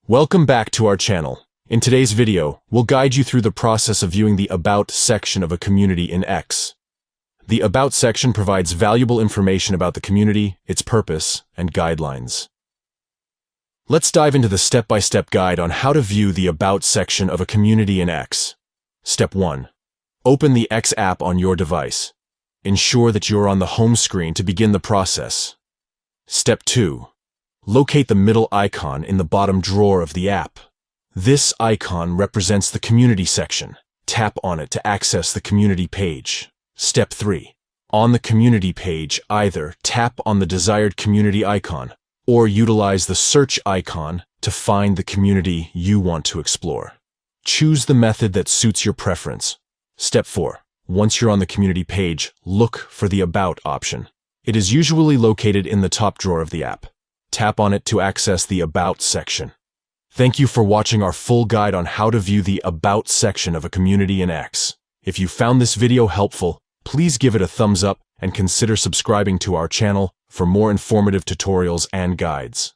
Welcome back to our channel. In today's video, we'll guide you through the process of viewing the About section of a community in X. The About section provides valuable information about the community, its purpose, and guidelines. Let's dive into the step-by-step guide on how to view the About section of a community in X. Step 1. Open the X app on your device. Ensure that you're on the home screen to begin the process. Step 2. Locate the middle icon in the bottom drawer of the app. This icon represents the community section. Tap on it to access the community page. Step 3. On the community page, either tap on the desired community icon or utilize the search icon to find the community you want to explore. Choose the method that suits your preference. Step 4. Once you're on the community page, look for the About option. It is usually located in the top drawer of the app. Tap on it to access the About section. Thank you for watching our full guide on how to view the About section of a community in X. If you found this video helpful, please give it a thumbs up and consider subscribing to our channel for more informative tutorials and guides.